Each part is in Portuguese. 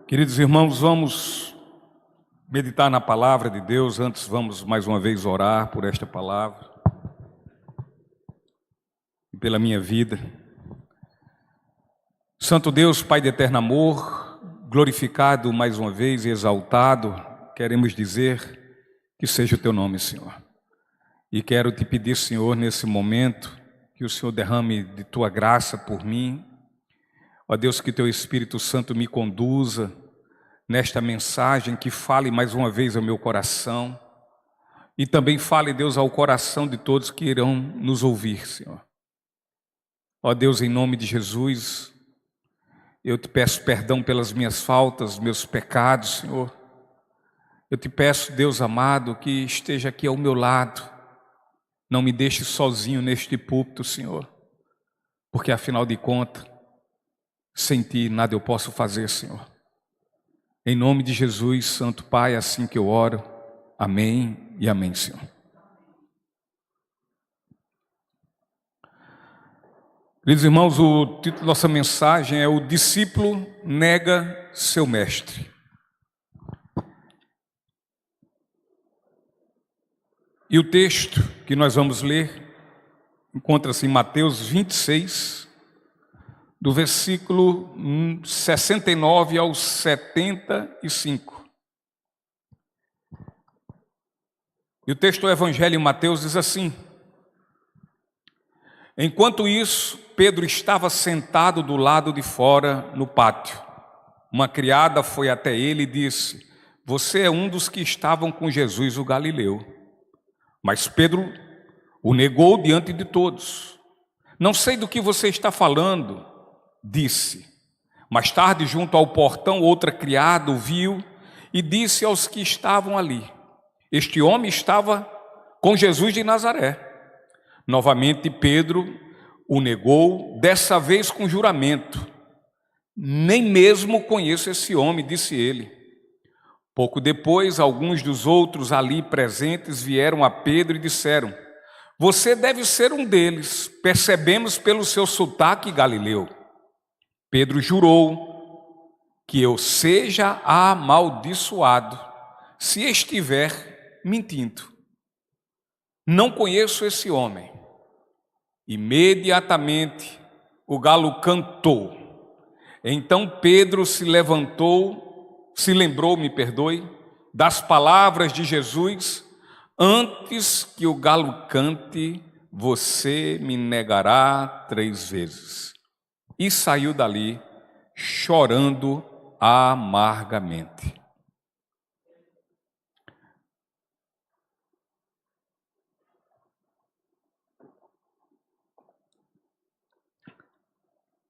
Queridos irmãos, vamos meditar na palavra de Deus. Antes, vamos mais uma vez orar por esta palavra e pela minha vida. Santo Deus, Pai de eterno amor, glorificado mais uma vez e exaltado, queremos dizer que seja o Teu nome, Senhor. E quero te pedir, Senhor, nesse momento, que o Senhor derrame de Tua graça por mim. Ó Deus, que Teu Espírito Santo me conduza nesta mensagem, que fale mais uma vez ao meu coração e também fale, Deus, ao coração de todos que irão nos ouvir, Senhor. Ó Deus, em nome de Jesus, eu te peço perdão pelas minhas faltas, meus pecados, Senhor. Eu te peço, Deus amado, que esteja aqui ao meu lado. Não me deixe sozinho neste púlpito, Senhor, porque afinal de contas, sem Ti nada eu posso fazer, Senhor. Em nome de Jesus, Santo Pai, assim que eu oro. Amém e amém, Senhor. Queridos irmãos, o título da nossa mensagem é: O discípulo nega seu mestre. E o texto que nós vamos ler encontra-se em Mateus 26, do versículo 69 ao 75. E o texto do Evangelho em Mateus diz assim: Enquanto isso, Pedro estava sentado do lado de fora no pátio. Uma criada foi até ele e disse: Você é um dos que estavam com Jesus o Galileu. Mas Pedro o negou diante de todos. Não sei do que você está falando, disse. Mais tarde, junto ao portão, outra criada o viu e disse aos que estavam ali: Este homem estava com Jesus de Nazaré. Novamente Pedro o negou, dessa vez com juramento: Nem mesmo conheço esse homem, disse ele. Pouco depois, alguns dos outros ali presentes vieram a Pedro e disseram: Você deve ser um deles, percebemos pelo seu sotaque galileu. Pedro jurou: Que eu seja amaldiçoado se estiver mentindo. Não conheço esse homem. Imediatamente o galo cantou. Então Pedro se lembrou, das palavras de Jesus: Antes que o galo cante, você me negará 3 vezes. E saiu dali chorando amargamente.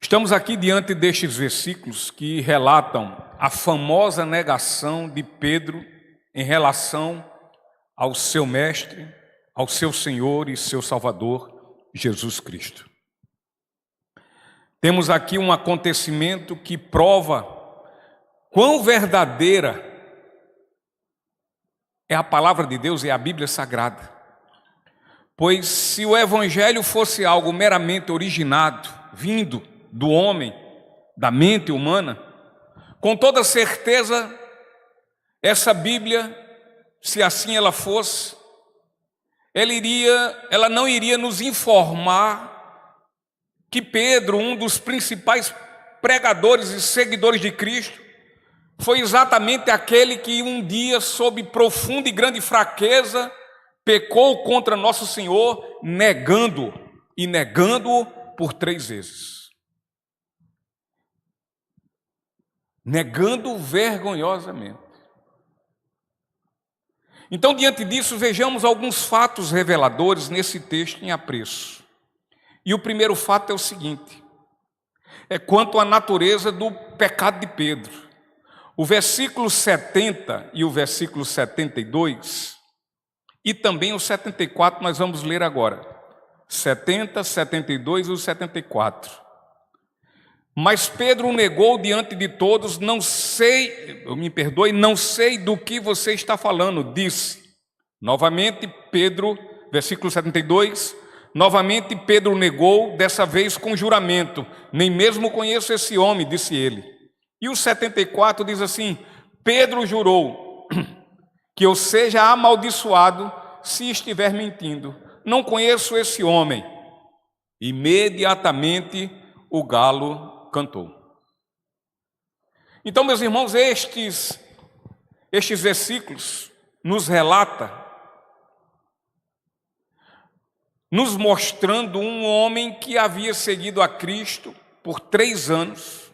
Estamos aqui diante destes versículos que relatam a famosa negação de Pedro em relação ao seu mestre, ao seu Senhor e seu Salvador, Jesus Cristo. Temos aqui um acontecimento que prova quão verdadeira é a palavra de Deus e a Bíblia Sagrada. Pois se o Evangelho fosse algo meramente originado, vindo do homem, da mente humana, com toda certeza, essa Bíblia, se assim ela fosse, ela não iria nos informar que Pedro, um dos principais pregadores e seguidores de Cristo, foi exatamente aquele que um dia, sob profunda e grande fraqueza, pecou contra nosso Senhor, negando-o por 3 vezes. Negando vergonhosamente. Então, diante disso, vejamos alguns fatos reveladores nesse texto em apreço. E o primeiro fato é o seguinte: é quanto à natureza do pecado de Pedro. O versículo 70 e o versículo 72, e também o 74, nós vamos ler agora. 70, 72 e o 74. Mas Pedro o negou diante de todos: não sei do que você está falando, disse. Novamente Pedro, versículo 72, novamente Pedro negou, dessa vez com juramento: nem mesmo conheço esse homem, disse ele. E o 74 diz assim: Pedro jurou que eu seja amaldiçoado se estiver mentindo. Não conheço esse homem. Imediatamente o galo cantou. Então, meus irmãos, estes versículos nos relata, nos mostrando um homem que havia seguido a Cristo por 3 anos.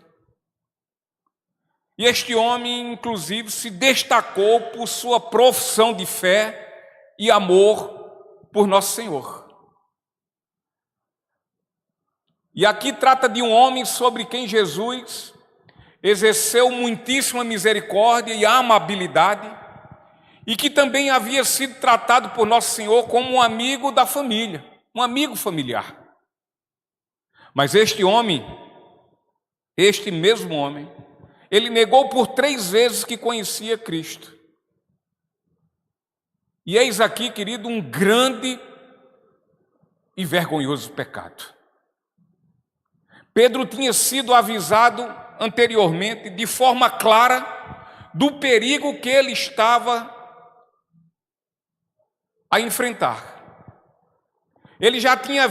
E este homem, inclusive, se destacou por sua profissão de fé e amor por Nosso Senhor. E aqui trata de um homem sobre quem Jesus exerceu muitíssima misericórdia e amabilidade, e que também havia sido tratado por Nosso Senhor como um amigo da família, um amigo familiar. Mas este homem, este mesmo homem, ele negou por 3 vezes que conhecia Cristo. E eis aqui, querido, um grande e vergonhoso pecado. Pedro tinha sido avisado anteriormente, de forma clara, do perigo que ele estava a enfrentar. Ele já tinha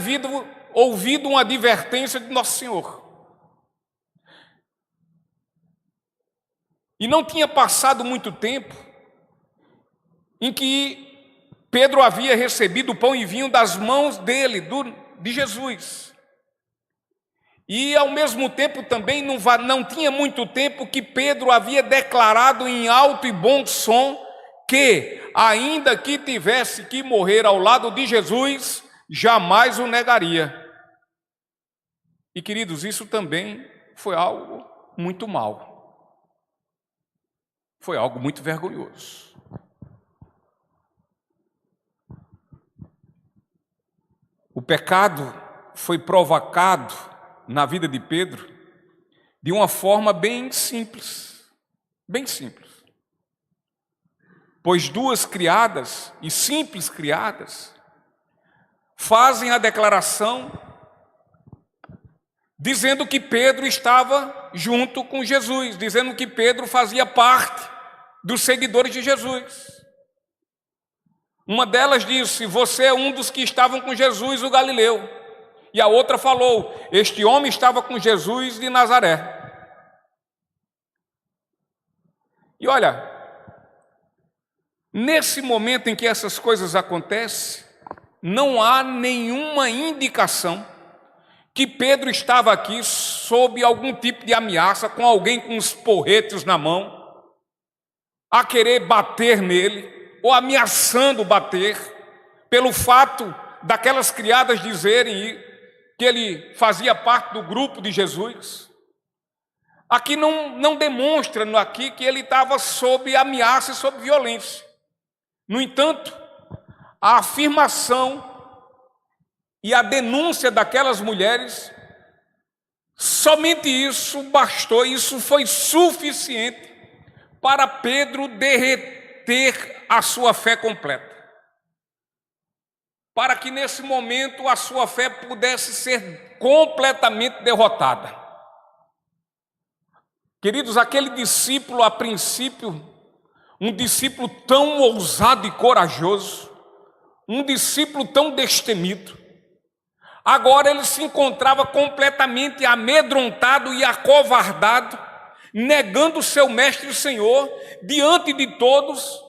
ouvido uma advertência de Nosso Senhor. E não tinha passado muito tempo em que Pedro havia recebido o pão e vinho das mãos dele, de Jesus. E ao mesmo tempo também não tinha muito tempo que Pedro havia declarado em alto e bom som que, ainda que tivesse que morrer ao lado de Jesus, jamais o negaria. E, queridos, isso também foi algo muito mau. Foi algo muito vergonhoso. O pecado foi provocado na vida de Pedro de uma forma bem simples. Bem simples. Pois 2 criadas, e simples criadas, fazem a declaração dizendo que Pedro estava junto com Jesus, dizendo que Pedro fazia parte dos seguidores de Jesus. Uma delas disse: você é um dos que estavam com Jesus, o Galileu. E a outra falou: este homem estava com Jesus de Nazaré. E olha, nesse momento em que essas coisas acontecem, não há nenhuma indicação que Pedro estava aqui sob algum tipo de ameaça, com alguém com os porretes na mão, a querer bater nele, ou ameaçando bater, pelo fato daquelas criadas dizerem que ele fazia parte do grupo de Jesus. Aqui não demonstra aqui que ele estava sob ameaça e sob violência. No entanto, a afirmação e a denúncia daquelas mulheres, somente isso bastou, isso foi suficiente para Pedro derreter a sua fé completa. Para que nesse momento a sua fé pudesse ser completamente derrotada. Queridos, aquele discípulo, a princípio, um discípulo tão ousado e corajoso, um discípulo tão destemido, agora ele se encontrava completamente amedrontado e acovardado, negando o seu mestre e Senhor diante de todos.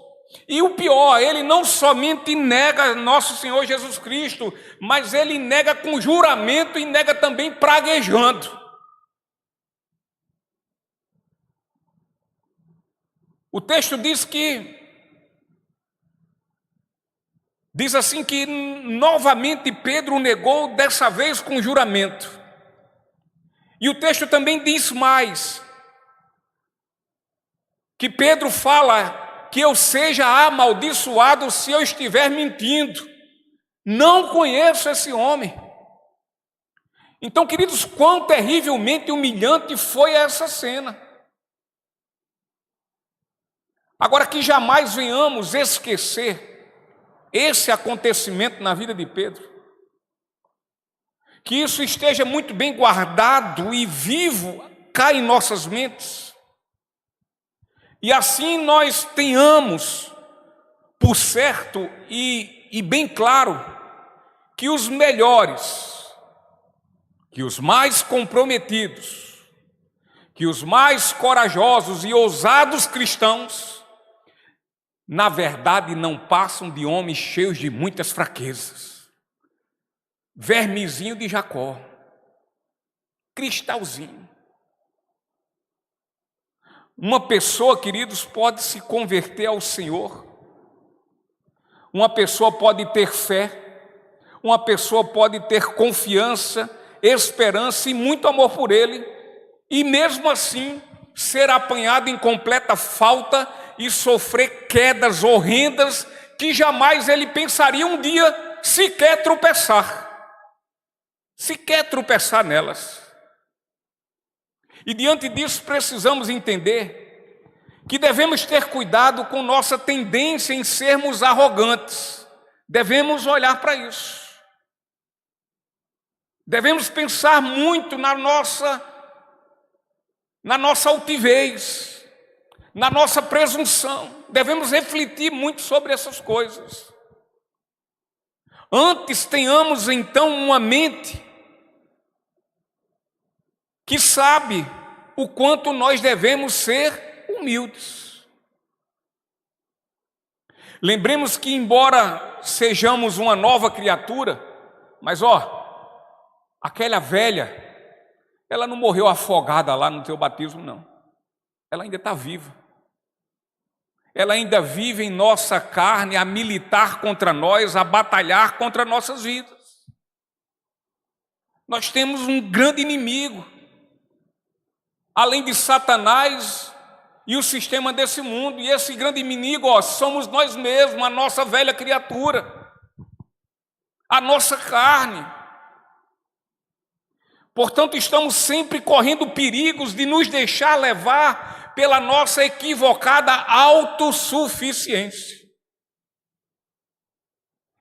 E o pior, ele não somente nega nosso Senhor Jesus Cristo, mas ele nega com juramento e nega também praguejando. O texto diz assim que novamente Pedro negou, dessa vez com juramento. E o texto também diz mais, que Pedro fala que eu seja amaldiçoado se eu estiver mentindo. Não conheço esse homem. Então, queridos, quão terrivelmente humilhante foi essa cena. Agora, que jamais venhamos esquecer esse acontecimento na vida de Pedro. Que isso esteja muito bem guardado e vivo cá em nossas mentes. E assim nós tenhamos por certo e bem claro que os melhores, que os mais comprometidos, que os mais corajosos e ousados cristãos, na verdade não passam de homens cheios de muitas fraquezas. Vermezinho de Jacó, cristalzinho. Uma pessoa, queridos, pode se converter ao Senhor. Uma pessoa pode ter fé. Uma pessoa pode ter confiança, esperança e muito amor por Ele. E mesmo assim, ser apanhado em completa falta e sofrer quedas horrendas que jamais ele pensaria um dia sequer tropeçar nelas. E diante disso precisamos entender que devemos ter cuidado com nossa tendência em sermos arrogantes. Devemos olhar para isso. Devemos pensar muito na nossa altivez, na nossa presunção. Devemos refletir muito sobre essas coisas. Antes tenhamos então uma mente que sabe o quanto nós devemos ser humildes. Lembremos que embora sejamos uma nova criatura, mas aquela velha, ela não morreu afogada lá no teu batismo, não. Ela ainda está viva. Ela ainda vive em nossa carne a militar contra nós, a batalhar contra nossas vidas. Nós temos um grande inimigo, além de Satanás e o sistema desse mundo. E esse grande inimigo, somos nós mesmos, a nossa velha criatura, a nossa carne. Portanto, estamos sempre correndo perigos de nos deixar levar pela nossa equivocada autossuficiência.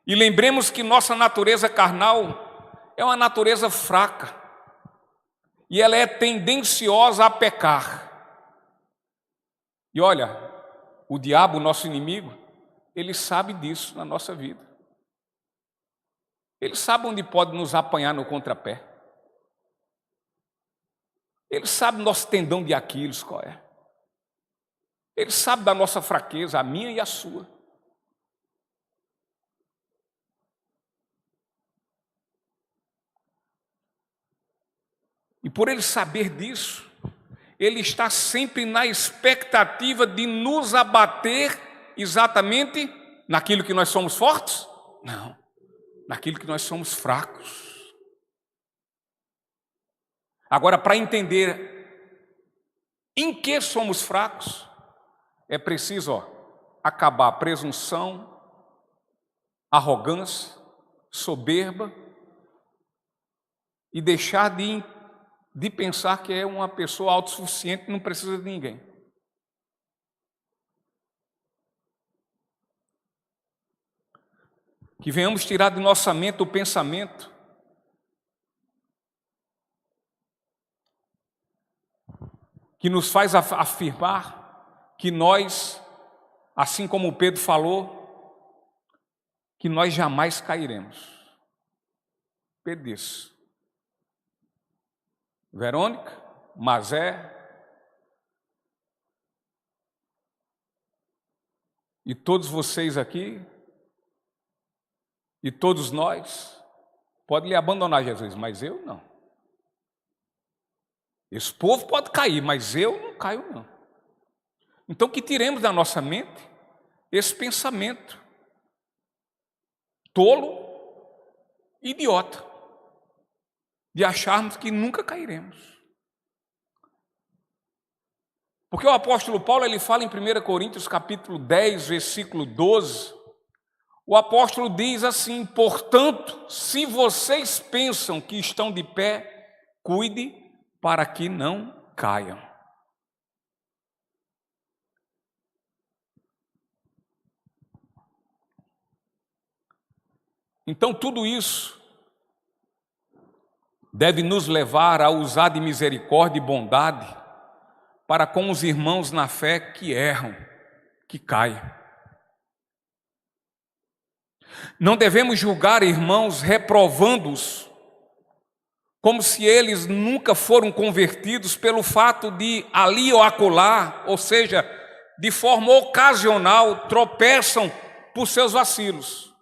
E lembremos que nossa natureza carnal é uma natureza fraca e ela é tendenciosa a pecar. E olha, o diabo, nosso inimigo, ele sabe disso na nossa vida. Ele sabe onde pode nos apanhar no contrapé. Ele sabe nosso tendão de Aquiles qual é. Ele sabe da nossa fraqueza, a minha e a sua. E por ele saber disso, ele está sempre na expectativa de nos abater exatamente naquilo que nós somos fortes? Não, naquilo que nós somos fracos. Agora, para entender em que somos fracos, é preciso acabar a presunção, arrogância, soberba e deixar de pensar que é uma pessoa autossuficiente e não precisa de ninguém. Que venhamos tirar de nossa mente o pensamento que nos faz afirmar que nós, assim como o Pedro falou, que nós jamais cairemos. Pedro disse. Verônica, Mazé e todos vocês aqui e todos nós podem lhe abandonar, Jesus, mas eu não. Esse povo pode cair, mas eu não caio, não. Então que tiremos da nossa mente esse pensamento tolo, idiota, de acharmos que nunca cairemos. Porque o apóstolo Paulo, ele fala em 1 Coríntios capítulo 10, versículo 12, o apóstolo diz assim: portanto, se vocês pensam que estão de pé, cuide para que não caiam. Então tudo isso deve nos levar a usar de misericórdia e bondade para com os irmãos na fé que erram, que caem. Não devemos julgar irmãos reprovando-os, como se eles nunca foram convertidos pelo fato de ali ou acolá, ou seja, de forma ocasional, tropeçam por seus vacilos.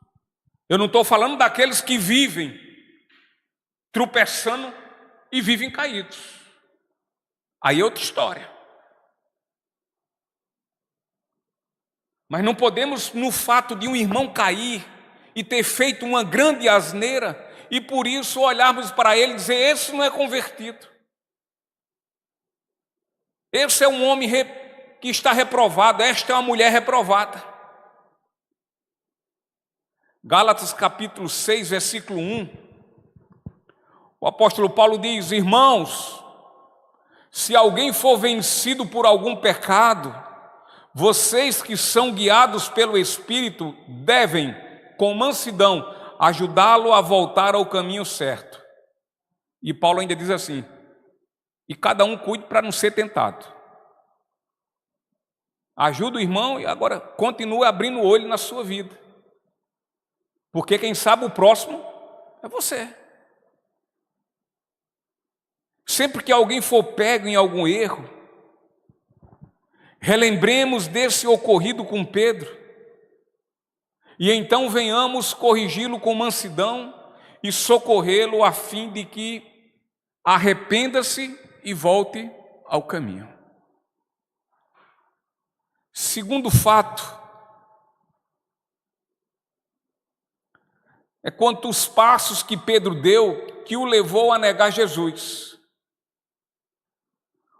Eu não estou falando daqueles que vivem tropeçando e vivem caídos. Aí é outra história. Mas não podemos, no fato de um irmão cair e ter feito uma grande asneira, e por isso olharmos para ele e dizer: esse não é convertido. Esse é um homem que está reprovado, esta é uma mulher reprovada. Gálatas capítulo 6, versículo 1. O apóstolo Paulo diz: irmãos, se alguém for vencido por algum pecado, vocês que são guiados pelo Espírito devem, com mansidão, ajudá-lo a voltar ao caminho certo. E Paulo ainda diz assim: e cada um cuide para não ser tentado. Ajuda o irmão e agora continue abrindo o olho na sua vida. Porque quem sabe o próximo é você. Sempre que alguém for pego em algum erro, relembremos desse ocorrido com Pedro, e então venhamos corrigi-lo com mansidão e socorrê-lo a fim de que arrependa-se e volte ao caminho. Segundo fato é quanto os passos que Pedro deu que o levou a negar Jesus.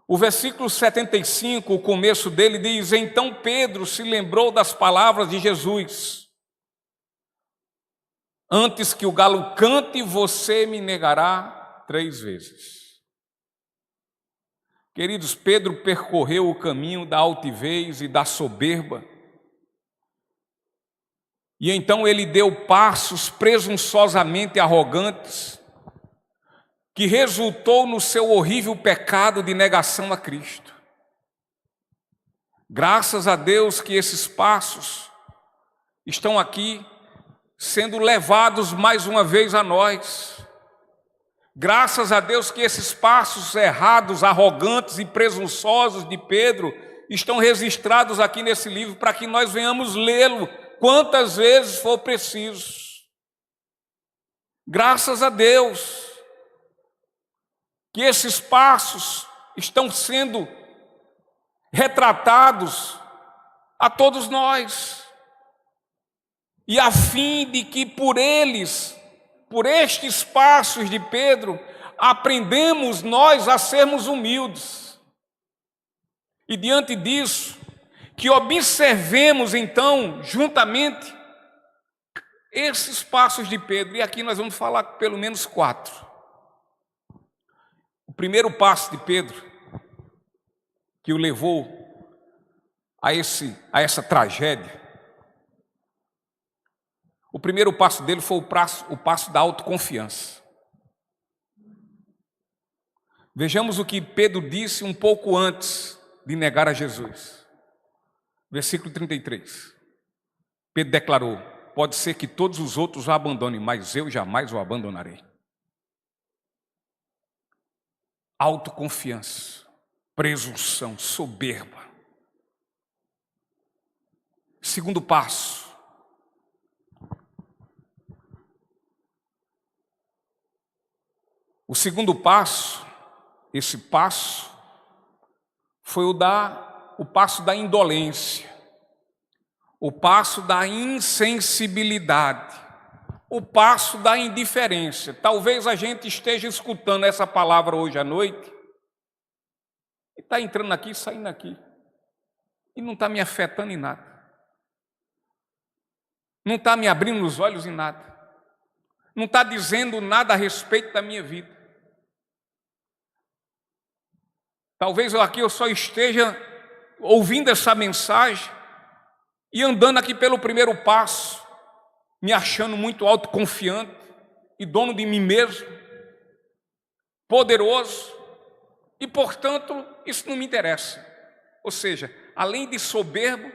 O versículo 75, o começo dele diz: então Pedro se lembrou das palavras de Jesus: antes que o galo cante, você me negará 3 vezes. Queridos, Pedro percorreu o caminho da altivez e da soberba, e então ele deu passos presunçosamente arrogantes, que resultou no seu horrível pecado de negação a Cristo. Graças a Deus que esses passos estão aqui sendo levados mais uma vez a nós. Graças a Deus que esses passos errados, arrogantes e presunçosos de Pedro estão registrados aqui nesse livro para que nós venhamos lê-lo quantas vezes for preciso. Graças a Deus que esses passos estão sendo retratados a todos nós, e a fim de que por eles, por estes passos de Pedro, aprendemos nós a sermos humildes. E diante disso, que observemos então, juntamente, esses passos de Pedro, e aqui nós vamos falar pelo menos 4. O primeiro passo de Pedro, que o levou a essa tragédia, o primeiro passo dele foi o passo da autoconfiança. Vejamos o que Pedro disse um pouco antes de negar a Jesus. Versículo 33. Pedro declarou: pode ser que todos os outros o abandonem, mas eu jamais o abandonarei. Autoconfiança, presunção, soberba. Segundo passo. O segundo passo, esse passo, foi o passo da indolência, o passo da insensibilidade, o passo da indiferença. Talvez a gente esteja escutando essa palavra hoje à noite, e está entrando aqui, saindo aqui, e não está me afetando em nada, não está me abrindo os olhos em nada, não está dizendo nada a respeito da minha vida. Talvez eu só esteja ouvindo essa mensagem e andando aqui pelo primeiro passo, me achando muito autoconfiante e dono de mim mesmo, poderoso, e, portanto, isso não me interessa. Ou seja, além de soberbo,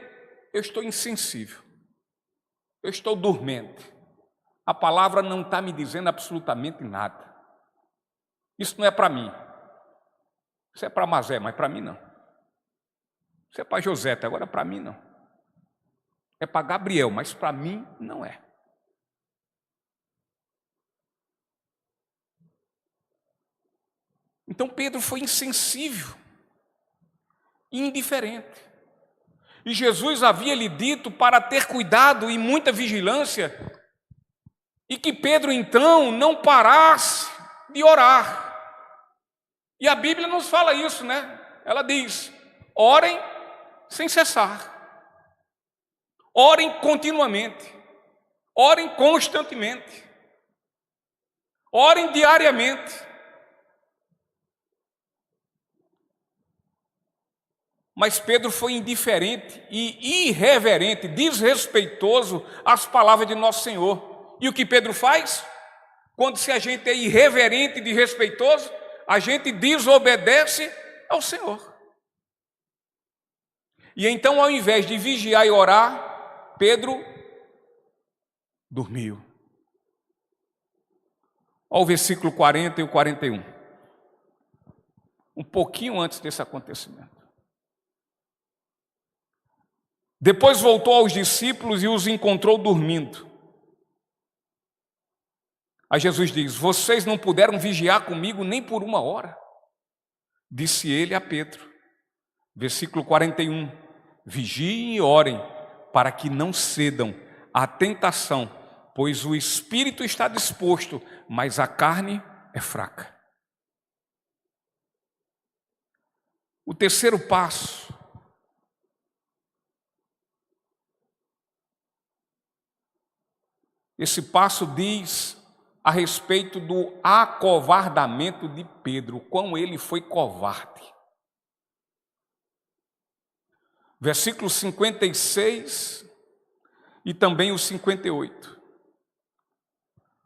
eu estou insensível, eu estou dormente. A palavra não está me dizendo absolutamente nada. Isso não é para mim. Isso é para Mazé, mas para mim não. Isso é para José, agora para mim não. É para Gabriel, mas para mim não é. Então Pedro foi insensível, indiferente. E Jesus havia lhe dito para ter cuidado e muita vigilância, e que Pedro então não parasse de orar. E a Bíblia nos fala isso, né? Ela diz: orem sem cessar, orem continuamente, orem constantemente, orem diariamente. Mas Pedro foi indiferente e irreverente, desrespeitoso às palavras de nosso Senhor. E o que Pedro faz? Quando se a gente é irreverente e desrespeitoso, a gente desobedece ao Senhor. E então, ao invés de vigiar e orar, Pedro dormiu. Olha o versículo 40 e o 41. Um pouquinho antes desse acontecimento. Depois voltou aos discípulos e os encontrou dormindo. Aí Jesus diz: vocês não puderam vigiar comigo nem por 1 hora. Disse ele a Pedro. Versículo 41. Vigiem e orem, para que não cedam à tentação, pois o espírito está disposto, mas a carne é fraca. O terceiro passo. Esse passo diz a respeito do acovardamento de Pedro, quão ele foi covarde. Versículos 56 e também o 58.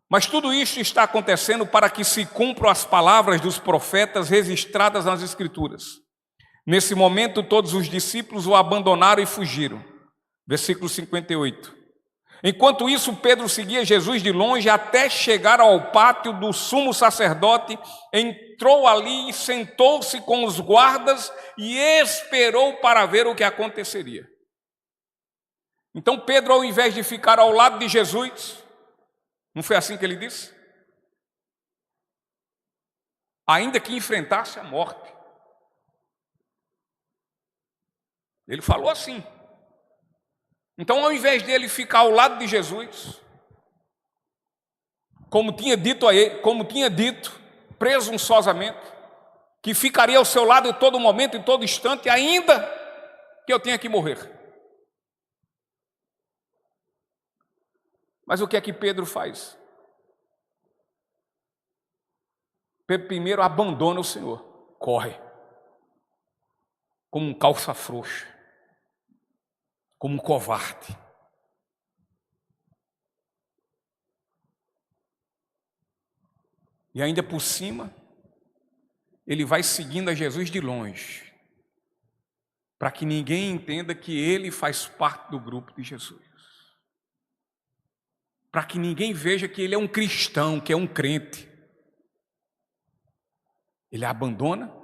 Mas tudo isto está acontecendo para que se cumpram as palavras dos profetas registradas nas Escrituras. Nesse momento, todos os discípulos o abandonaram e fugiram. Versículo 58. Enquanto isso, Pedro seguia Jesus de longe até chegar ao pátio do sumo sacerdote, entrou ali e sentou-se com os guardas e esperou para ver o que aconteceria. Então Pedro, ao invés de ficar ao lado de Jesus, não foi assim que ele disse? Ainda que enfrentasse a morte. Ele falou assim. Então, ao invés dele ficar ao lado de Jesus, como tinha dito presunçosamente, que ficaria ao seu lado em todo momento, em todo instante, ainda que eu tenha que morrer. Mas o que é que Pedro faz? Pedro primeiro abandona o Senhor, corre, como um calça frouxa, como um covarde. E ainda por cima, ele vai seguindo a Jesus de longe, para que ninguém entenda que ele faz parte do grupo de Jesus. Para que ninguém veja que ele é um cristão, que é um crente. Ele abandona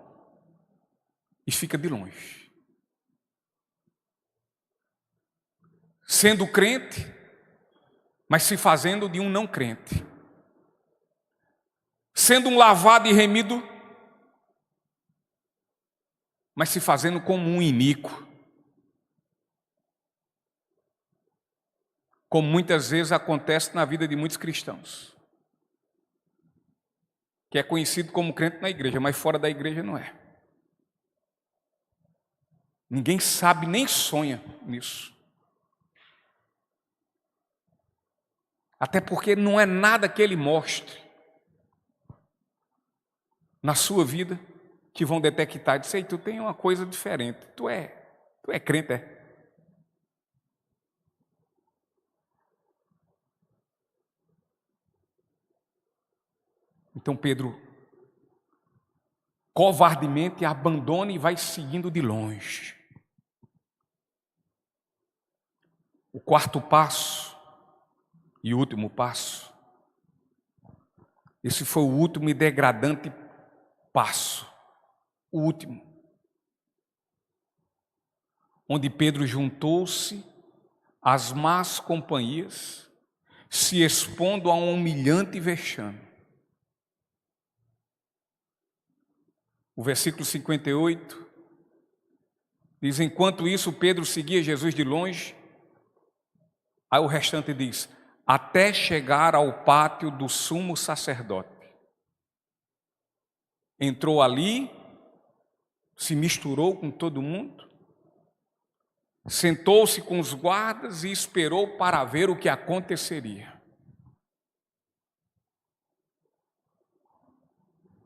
e fica de longe. Sendo crente, mas se fazendo de um não crente. Sendo um lavado e remido, mas se fazendo como um iníquo. Como muitas vezes acontece na vida de muitos cristãos. Que é conhecido como crente na igreja, mas fora da igreja não é. Ninguém sabe nem sonha nisso. Até porque não é nada que ele mostre na sua vida que vão detectar. Diz: ei, tu tem uma coisa diferente. Tu é crente, é? Então Pedro covardemente abandona e vai seguindo de longe. O quarto passo e último passo, esse foi o último e degradante passo, o último, onde Pedro juntou-se às más companhias, se expondo a um humilhante vexame. O versículo 58 diz: enquanto isso Pedro seguia Jesus de longe, aí o restante diz: até chegar ao pátio do sumo sacerdote. Entrou ali, se misturou com todo mundo, sentou-se com os guardas e esperou para ver o que aconteceria.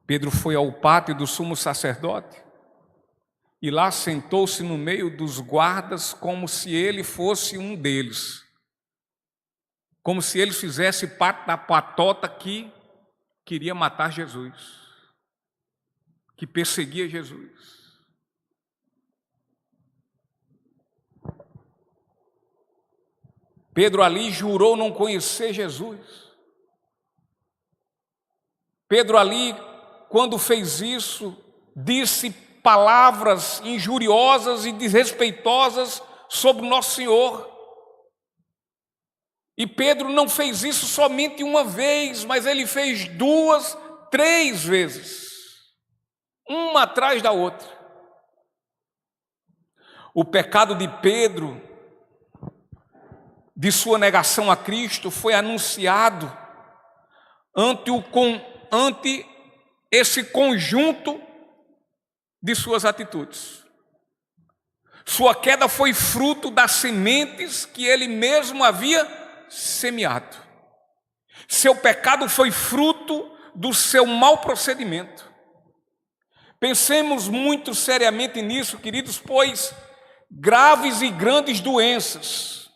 Pedro foi ao pátio do sumo sacerdote e lá sentou-se no meio dos guardas como se ele fosse um deles, como se ele fizesse parte da patota que queria matar Jesus, que perseguia Jesus. Pedro ali jurou não conhecer Jesus. Pedro ali, quando fez isso, disse palavras injuriosas e desrespeitosas sobre o nosso Senhor. E Pedro não fez isso somente uma vez, mas ele fez 2, 3 vezes, uma atrás da outra. O pecado de Pedro, de sua negação a Cristo, foi anunciado ante esse conjunto de suas atitudes. Sua queda foi fruto das sementes que ele mesmo havia semeado. Seu pecado foi fruto do seu mau procedimento. Pensemos muito seriamente nisso, queridos, pois graves e grandes doenças,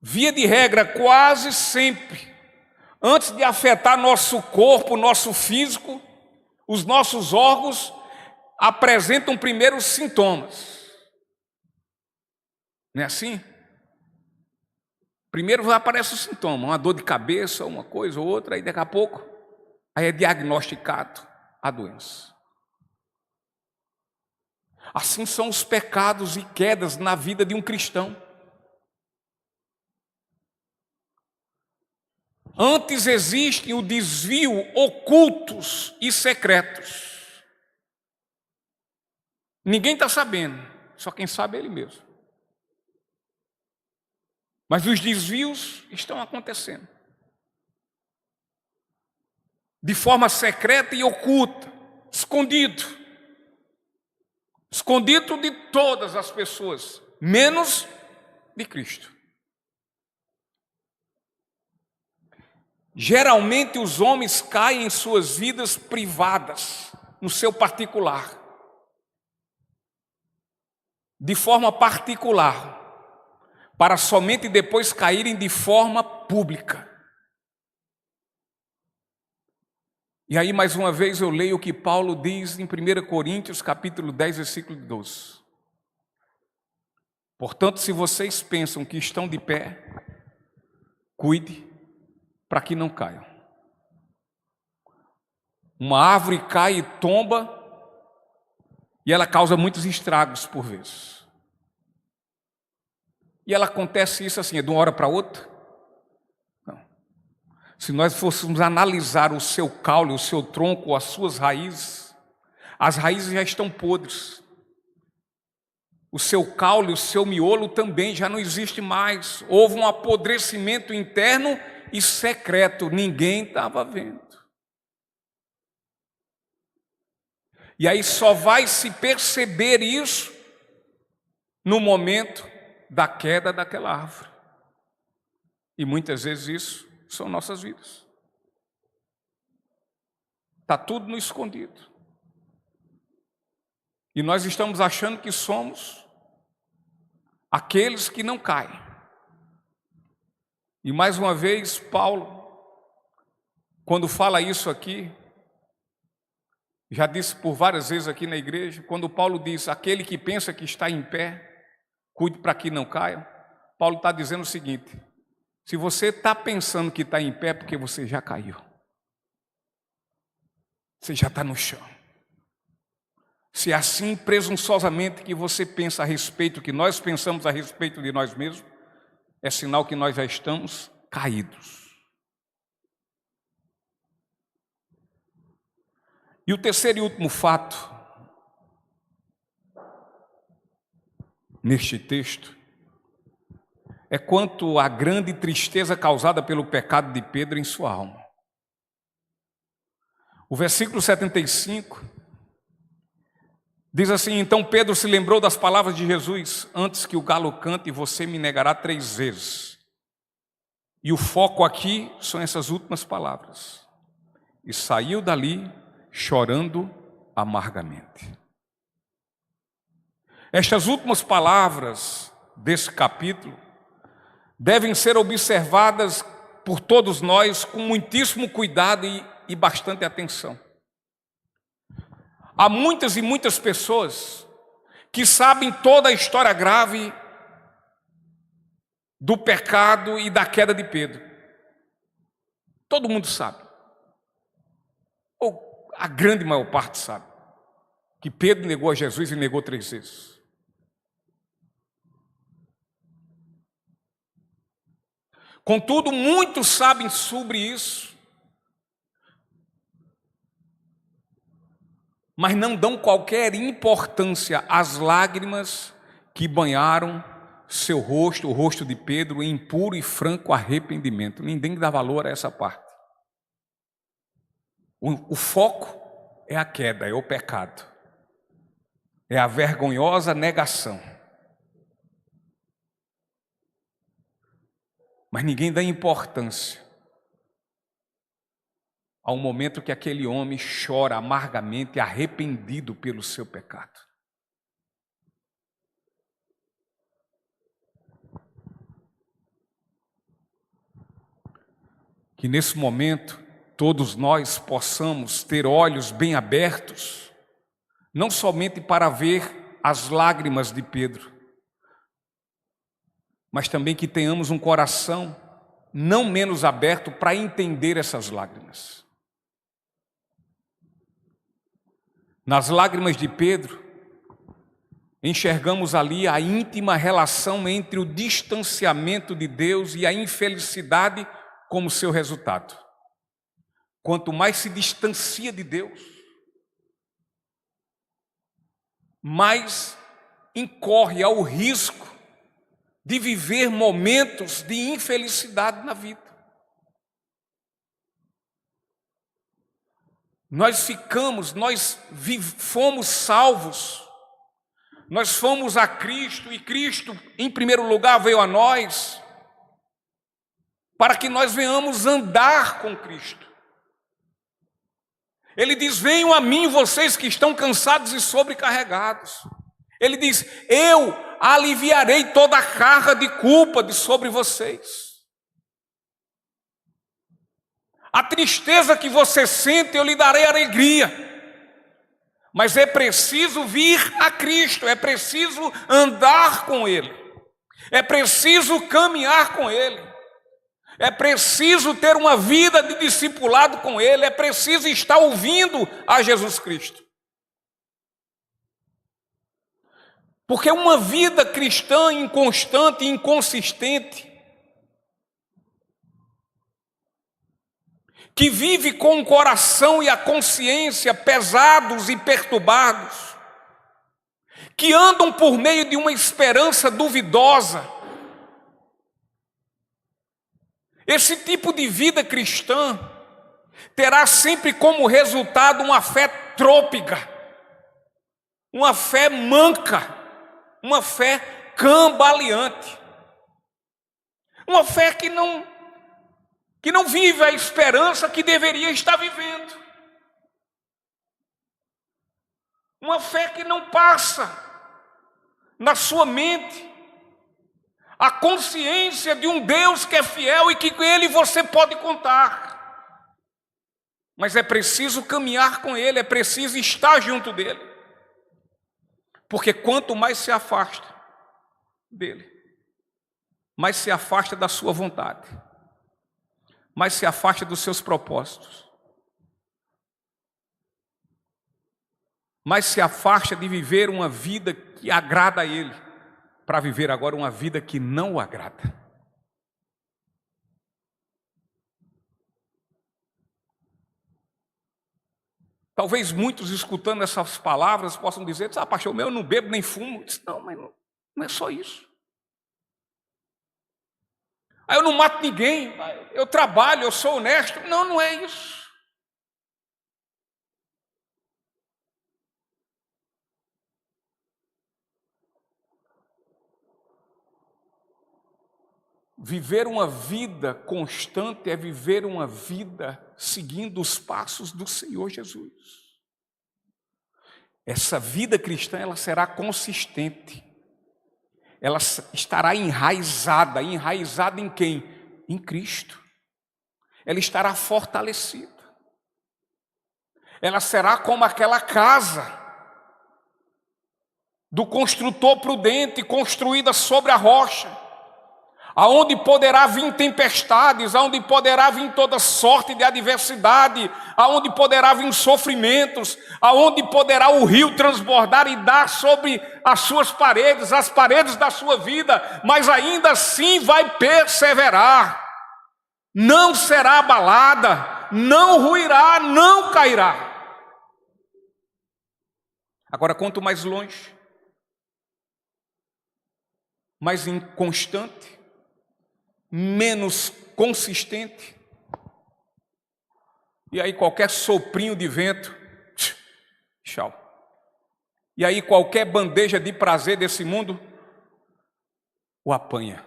via de regra, quase sempre, antes de afetar nosso corpo, nosso físico, os nossos órgãos, apresentam primeiro os sintomas. Não é assim? Primeiro aparece o sintoma, uma dor de cabeça, uma coisa ou outra, aí daqui a pouco, aí é diagnosticado a doença. Assim são os pecados e quedas na vida de um cristão. Antes existem o desvio ocultos e secretos. Ninguém está sabendo, só quem sabe é ele mesmo. Mas os desvios estão acontecendo. De forma secreta e oculta, escondido. Escondido de todas as pessoas, menos de Cristo. Geralmente os homens caem em suas vidas privadas, no seu particular, de forma particular, para somente depois caírem de forma pública. E aí mais uma vez eu leio o que Paulo diz em 1 Coríntios capítulo 10, versículo 12. Portanto, se vocês pensam que estão de pé, cuide para que não caiam. Uma árvore cai e tomba, e ela causa muitos estragos por vezes. E ela acontece isso assim, de uma hora para outra? Não. Se nós fôssemos analisar o seu caule, o seu tronco, as suas raízes, as raízes já estão podres. O seu caule, o seu miolo também já não existe mais. Houve um apodrecimento interno e secreto, ninguém estava vendo. E aí só vai se perceber isso no momento da queda daquela árvore. E muitas vezes isso são nossas vidas. Está tudo no escondido. E nós estamos achando que somos aqueles que não caem. E mais uma vez, Paulo, quando fala isso aqui, Já disse por várias vezes aqui na igreja, quando Paulo diz, aquele que pensa que está em pé, cuide para que não caia. Paulo está dizendo o seguinte, se você está pensando que está em pé, é porque você já caiu. Você já está no chão. Se é assim presunçosamente que você pensa a respeito, que nós pensamos a respeito de nós mesmos, é sinal que nós já estamos caídos. E o terceiro e último fato, neste texto, é quanto à grande tristeza causada pelo pecado de Pedro em sua alma. O versículo 75 diz assim, então Pedro se lembrou das palavras de Jesus, antes que o galo cante, você me negará 3 vezes. E o foco aqui são essas últimas palavras. E saiu dali chorando amargamente. Estas últimas palavras desse capítulo devem ser observadas por todos nós com muitíssimo cuidado e bastante atenção. Há muitas e muitas pessoas que sabem toda a história grave do pecado e da queda de Pedro. Todo mundo sabe. Ou a grande maior parte sabe. Que Pedro negou a Jesus e negou 3 vezes. Contudo, muitos sabem sobre isso, mas não dão qualquer importância às lágrimas que banharam seu rosto, o rosto de Pedro, em puro e franco arrependimento. Ninguém dá valor a essa parte. O foco é a queda, é o pecado, é a vergonhosa negação. Mas ninguém dá importância ao momento que aquele homem chora amargamente, arrependido pelo seu pecado. Que nesse momento todos nós possamos ter olhos bem abertos, não somente para ver as lágrimas de Pedro, mas também que tenhamos um coração não menos aberto para entender essas lágrimas. Nas lágrimas de Pedro, enxergamos ali a íntima relação entre o distanciamento de Deus e a infelicidade como seu resultado. Quanto mais se distancia de Deus, mais incorre ao risco de viver momentos de infelicidade na vida. Nós fomos salvos, nós fomos a Cristo, e Cristo, em primeiro lugar, veio a nós, para que nós venhamos andar com Cristo. Ele diz, venham a mim vocês que estão cansados e sobrecarregados. Ele diz, eu aliviarei toda a carga de culpa de sobre vocês. A tristeza que você sente, eu lhe darei alegria. Mas é preciso vir a Cristo, é preciso andar com Ele. É preciso caminhar com Ele. É preciso ter uma vida de discipulado com Ele, é preciso estar ouvindo a Jesus Cristo. Porque uma vida cristã inconstante e inconsistente, que vive com o coração e a consciência pesados e perturbados, que andam por meio de uma esperança duvidosa, esse tipo de vida cristã terá sempre como resultado uma fé trôpega, uma fé manca, uma fé cambaleante, uma fé que não vive a esperança que deveria estar vivendo, uma fé que não passa na sua mente a consciência de um Deus que é fiel e que com Ele você pode contar. Mas é preciso caminhar com Ele, é preciso estar junto dEle. Porque quanto mais se afasta dEle, mais se afasta da sua vontade, mais se afasta dos seus propósitos, mais se afasta de viver uma vida que agrada a Ele, para viver agora uma vida que não o agrada. Talvez muitos escutando essas palavras possam dizer: ah, pastor, eu não bebo nem fumo. Não, mas não é só isso. Eu não mato ninguém, eu trabalho, eu sou honesto. Não, não é isso. Viver uma vida constante é viver uma vida seguindo os passos do Senhor Jesus. Essa vida cristã, ela será consistente. Ela estará enraizada. Enraizada em quem? Em Cristo. Ela estará fortalecida. Ela será como aquela casa do construtor prudente, construída sobre a rocha, aonde poderá vir tempestades, aonde poderá vir toda sorte de adversidade, aonde poderá vir sofrimentos, aonde poderá o rio transbordar e dar sobre as suas paredes, as paredes da sua vida, mas ainda assim vai perseverar, não será abalada, não ruirá, não cairá. Agora, quanto mais longe, mais inconstante, menos consistente, e aí qualquer soprinho de vento, tchau. E aí qualquer bandeja de prazer desse mundo o apanha,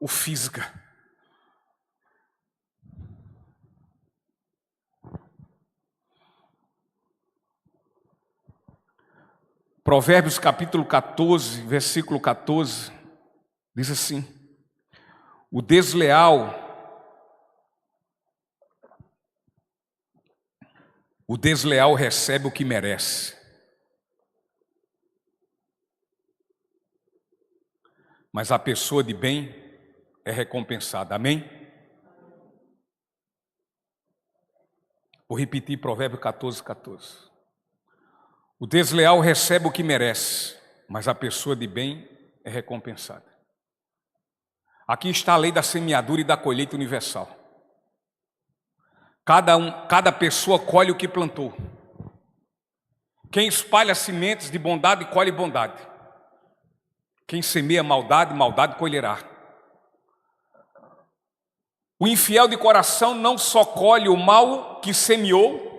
o fisga. Provérbios capítulo 14, versículo 14, diz assim: o desleal recebe o que merece, mas a pessoa de bem é recompensada. Amém? Vou repetir Provérbios 14, 14. O desleal recebe o que merece, mas a pessoa de bem é recompensada. Aqui está a lei da semeadura e da colheita universal. Cada pessoa colhe o que plantou. Quem espalha sementes de bondade, colhe bondade. Quem semeia maldade, maldade colherá. O infiel de coração não só colhe o mal que semeou,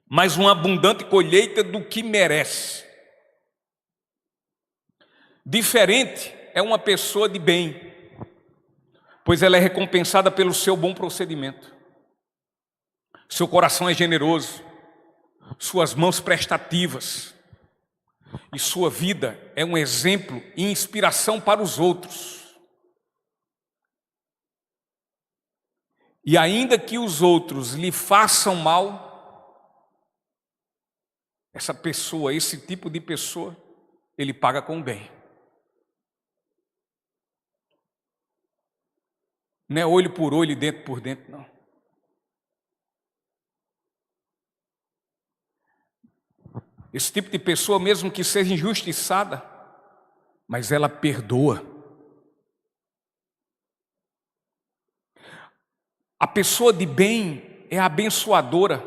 mas uma abundante colheita do que merece. Diferente é uma pessoa de bem, pois ela é recompensada pelo seu bom procedimento. Seu coração é generoso, suas mãos prestativas, e sua vida é um exemplo e inspiração para os outros. E ainda que os outros lhe façam mal, essa pessoa, esse tipo de pessoa, ele paga com o bem. Não é olho por olho e dentro por dentro, não. Esse tipo de pessoa, mesmo que seja injustiçada, mas ela perdoa. A pessoa de bem é abençoadora.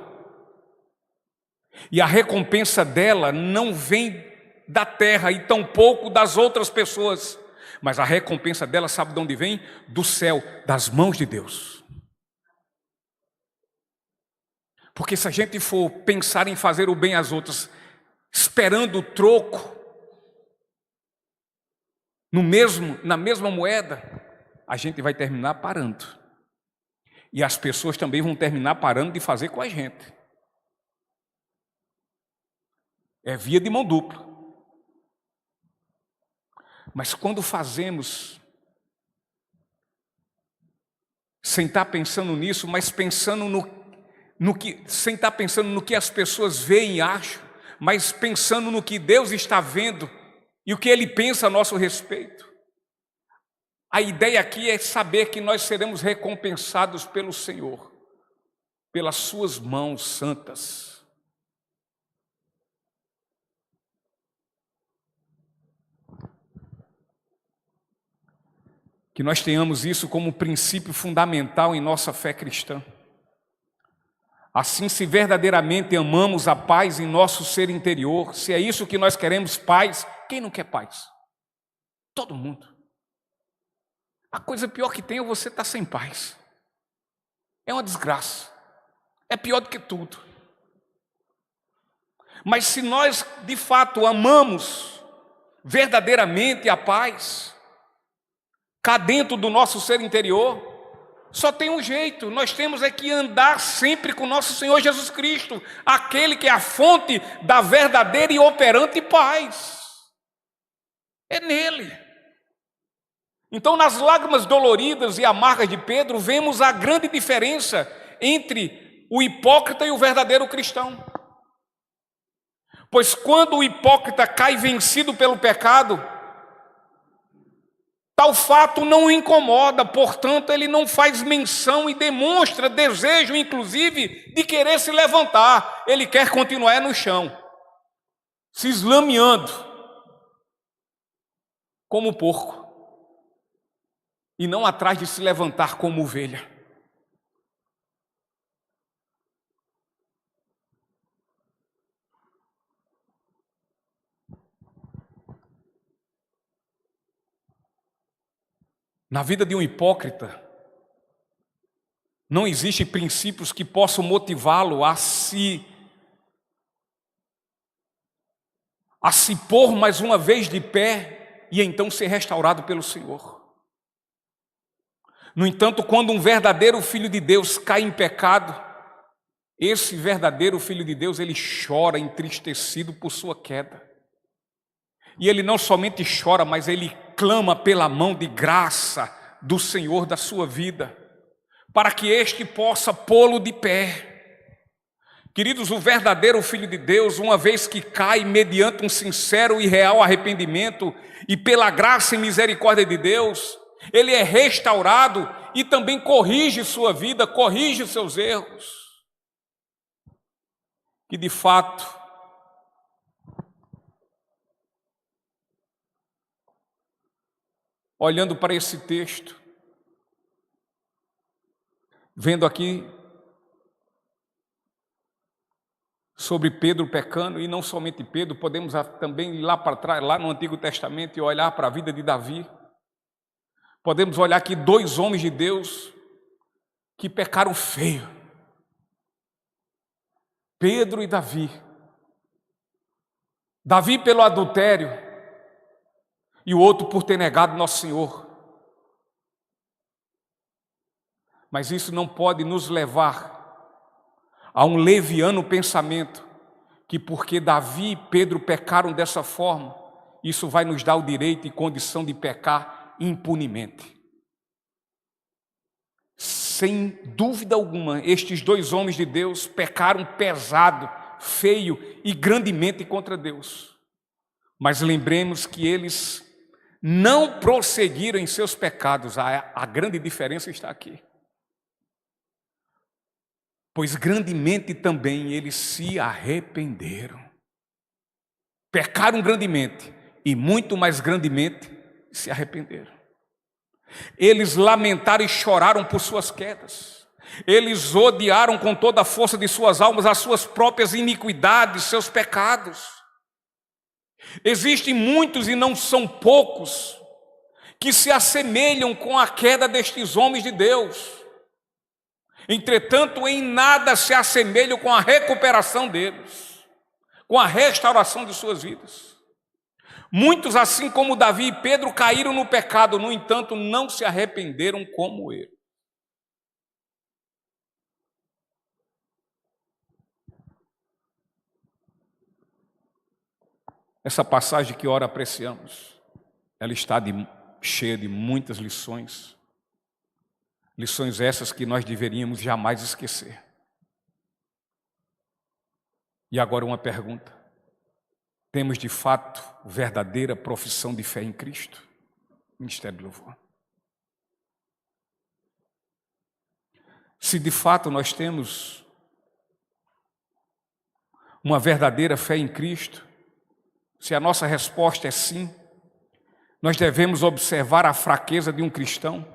E a recompensa dela não vem da terra e tampouco das outras pessoas. Mas a recompensa dela, sabe de onde vem? Do céu, das mãos de Deus. Porque se a gente for pensar em fazer o bem às outras, esperando o troco, na mesma moeda, a gente vai terminar parando. E as pessoas também vão terminar parando de fazer com a gente. É via de mão dupla. Mas quando fazemos sem estar pensando nisso, mas pensando sem estar pensando no que as pessoas veem e acham, mas pensando no que Deus está vendo e o que Ele pensa a nosso respeito. A ideia aqui é saber que nós seremos recompensados pelo Senhor, pelas suas mãos santas. Que nós tenhamos isso como princípio fundamental em nossa fé cristã. Assim, se verdadeiramente amamos a paz em nosso ser interior, se é isso que nós queremos, paz, quem não quer paz? Todo mundo. A coisa pior que tem é você estar sem paz. É uma desgraça. É pior do que tudo. Mas se nós, de fato, amamos verdadeiramente a paz, cá dentro do nosso ser interior, só tem um jeito, nós temos é que andar sempre com nosso Senhor Jesus Cristo, aquele que é a fonte da verdadeira e operante paz. É nele. Então, nas lágrimas doloridas e amargas de Pedro, vemos a grande diferença entre o hipócrita e o verdadeiro cristão. Pois quando o hipócrita cai vencido pelo pecado, tal fato não o incomoda, portanto, ele não faz menção e demonstra desejo, inclusive, de querer se levantar. Ele quer continuar no chão, se eslameando, como porco, e não atrás de se levantar como ovelha. Na vida de um hipócrita, não existem princípios que possam motivá-lo a se pôr mais uma vez de pé e então ser restaurado pelo Senhor. No entanto, quando um verdadeiro filho de Deus cai em pecado, esse verdadeiro filho de Deus, ele chora entristecido por sua queda. E ele não somente chora, mas ele clama pela mão de graça do Senhor da sua vida, para que este possa pô-lo de pé. Queridos, o verdadeiro Filho de Deus, uma vez que cai mediante um sincero e real arrependimento, e pela graça e misericórdia de Deus, ele é restaurado e também corrige sua vida, corrige seus erros. Que de fato, olhando para esse texto, vendo aqui sobre Pedro pecando, e não somente Pedro, podemos também ir lá para trás, lá no Antigo Testamento, e olhar para a vida de Davi. Podemos olhar aqui 2 homens de Deus que pecaram feio. Pedro e Davi. Davi pelo adultério, e o outro por ter negado nosso Senhor. Mas isso não pode nos levar a um leviano pensamento que porque Davi e Pedro pecaram dessa forma, isso vai nos dar o direito e condição de pecar impunemente. Sem dúvida alguma, estes 2 homens de Deus pecaram pesado, feio e grandemente contra Deus. Mas lembremos que eles não prosseguiram em seus pecados. A grande diferença está aqui. Pois grandemente também eles se arrependeram. Pecaram grandemente e muito mais grandemente se arrependeram. Eles lamentaram e choraram por suas quedas. Eles odiaram com toda a força de suas almas as suas próprias iniquidades, seus pecados. Existem muitos, e não são poucos, que se assemelham com a queda destes homens de Deus. Entretanto, em nada se assemelham com a recuperação deles, com a restauração de suas vidas. Muitos, assim como Davi e Pedro, caíram no pecado, no entanto, não se arrependeram como ele. Essa passagem que ora apreciamos, ela está cheia de muitas lições. Lições essas que nós deveríamos jamais esquecer. E agora uma pergunta: temos de fato verdadeira profissão de fé em Cristo? Ministério do Louvor. Se de fato nós temos uma verdadeira fé em Cristo, se a nossa resposta é sim, nós devemos observar a fraqueza de um cristão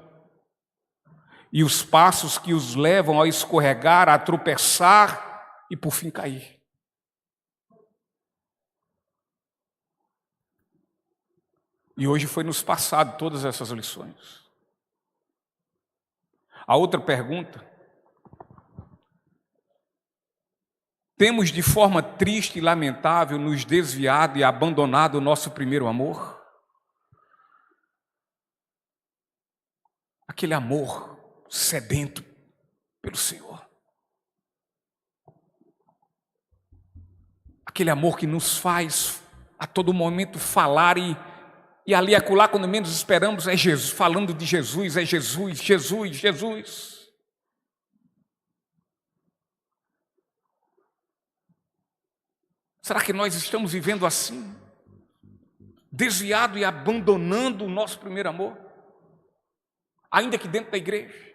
e os passos que os levam a escorregar, a tropeçar e por fim cair. E hoje foi nos passado todas essas lições. A outra pergunta: temos de forma triste e lamentável nos desviado e abandonado o nosso primeiro amor? Aquele amor sedento pelo Senhor. Aquele amor que nos faz a todo momento falar e ali acolá, quando menos esperamos, é Jesus, falando de Jesus, é Jesus, Jesus, Jesus. Será que nós estamos vivendo assim? Desviado e abandonando o nosso primeiro amor? Ainda que dentro da igreja?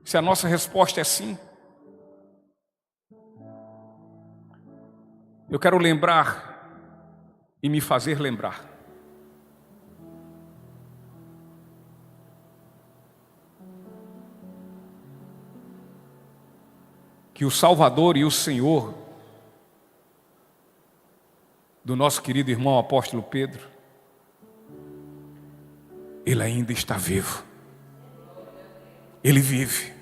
Se a nossa resposta é sim, eu quero lembrar e me fazer lembrar que o Salvador e o Senhor do nosso querido irmão apóstolo Pedro, ele ainda está vivo. Ele vive.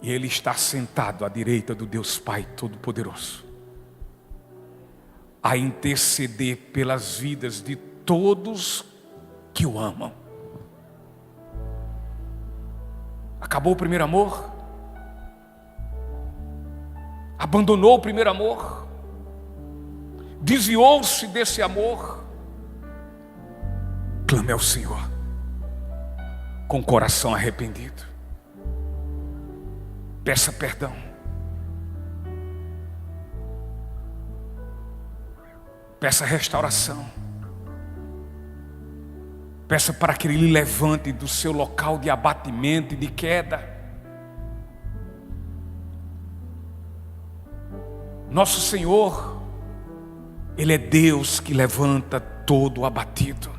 E ele está sentado à direita do Deus Pai Todo-Poderoso, a interceder pelas vidas de todos que o amam. Acabou o primeiro amor? Abandonou o primeiro amor? Desviou-se desse amor? Clame ao Senhor com o coração arrependido. Peça perdão. Peça restauração. Peça para que Ele lhe levante do seu local de abatimento e de queda. Nosso Senhor, Ele é Deus que levanta todo o abatido,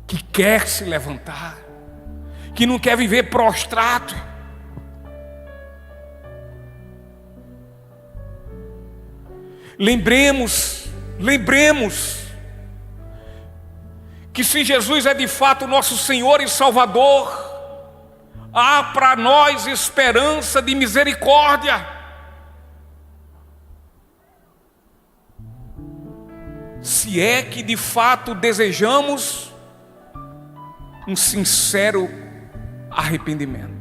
que quer se levantar, que não quer viver prostrado. Lembremos que se Jesus é de fato nosso Senhor e Salvador, há para nós esperança de misericórdia. Se é que de fato desejamos um sincero arrependimento.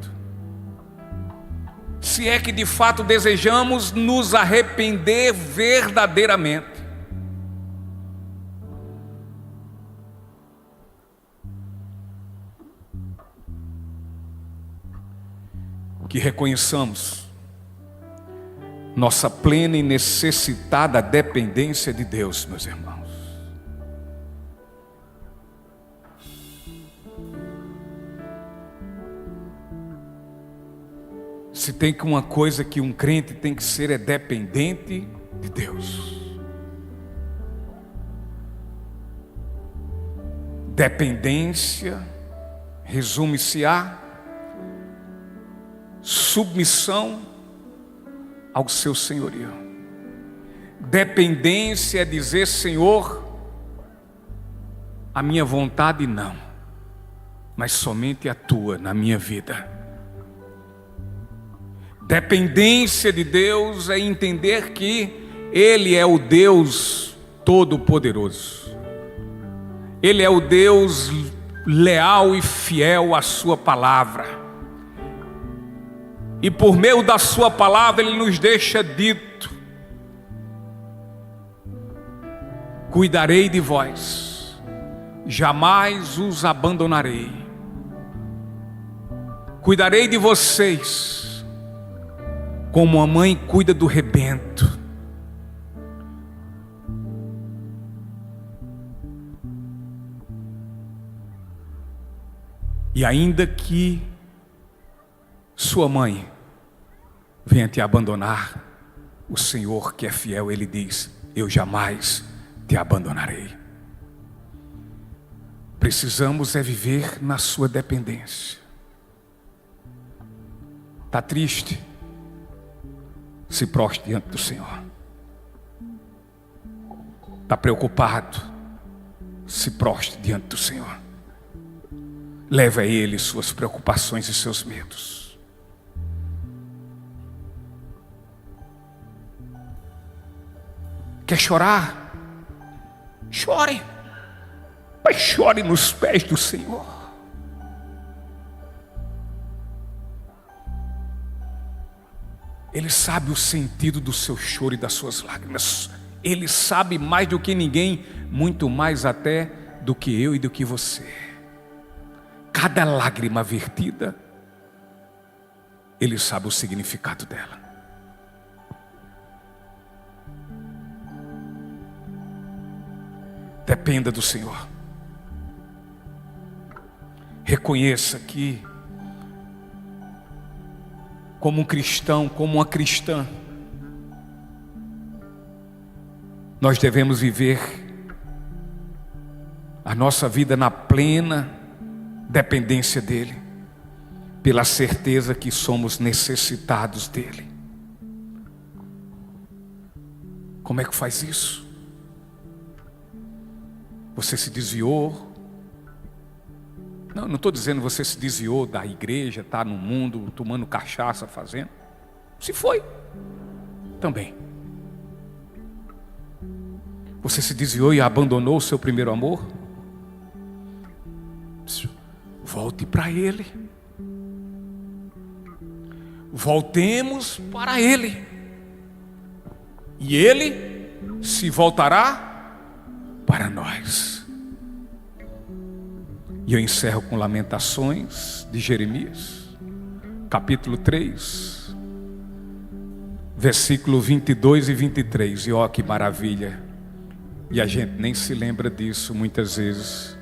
Se é que de fato desejamos nos arrepender verdadeiramente. Que reconheçamos nossa plena e necessitada dependência de Deus, meus irmãos. Se tem que uma coisa que um crente tem que ser, é dependente de Deus. Dependência resume-se a submissão ao seu senhorio. Dependência é dizer: Senhor, a minha vontade não, mas somente a tua na minha vida. Dependência de Deus é entender que Ele é o Deus Todo-Poderoso. Ele é o Deus leal e fiel à sua palavra. E por meio da sua palavra Ele nos deixa dito cuidarei de vós, jamais os abandonarei. Cuidarei de vocês, como a mãe cuida do rebento. E ainda que sua mãe venha te abandonar, o Senhor que é fiel, Ele diz: eu jamais te abandonarei. Precisamos é viver na sua dependência. Está triste? Se prostre diante do Senhor. Está preocupado? Se prostre diante do Senhor. Leve a Ele suas preocupações e seus medos. Quer chorar? Chore. Mas chore nos pés do Senhor. Ele sabe o sentido do seu choro e das suas lágrimas. Ele sabe mais do que ninguém, muito mais até do que eu e do que você. Cada lágrima vertida, Ele sabe o significado dela. Dependa do Senhor. Reconheça que, como um cristão, como uma cristã, nós devemos viver a nossa vida na plena dependência dEle, pela certeza que somos necessitados dEle. Como é que faz isso? Você se desviou? Não estou dizendo você se desviou da igreja, está no mundo tomando cachaça, fazendo. Se foi, também. Você se desviou e abandonou o seu primeiro amor? Volte para Ele. Voltemos para Ele. E Ele se voltará para nós. E eu encerro com Lamentações de Jeremias, capítulo 3, versículo 22 e 23. E ó, que maravilha. E a gente nem se lembra disso muitas vezes,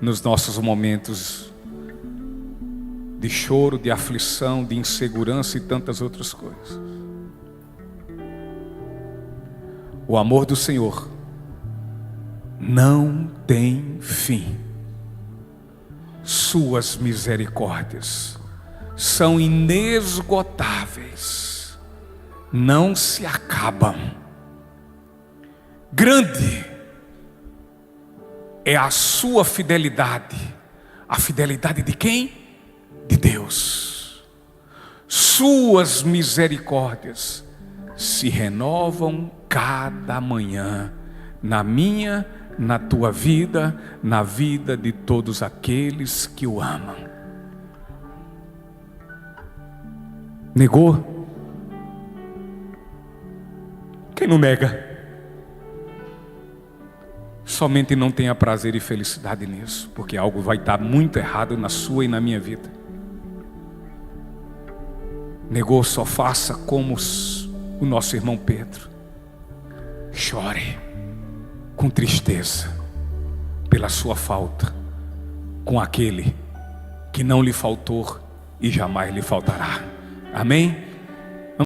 nos nossos momentos de choro, de aflição, de insegurança e tantas outras coisas. O amor do Senhor não tem fim. Suas misericórdias são inesgotáveis, não se acabam. Grande é a sua fidelidade. A fidelidade de quem? De Deus. Suas misericórdias se renovam cada manhã, na minha, na tua vida, na vida de todos aqueles que o amam. Negou? Quem não nega? Somente não tenha prazer e felicidade nisso, porque algo vai estar muito errado na sua e na minha vida. Negou, só faça como o nosso irmão Pedro. Chore com tristeza pela sua falta com aquele que não lhe faltou e jamais lhe faltará. Amém?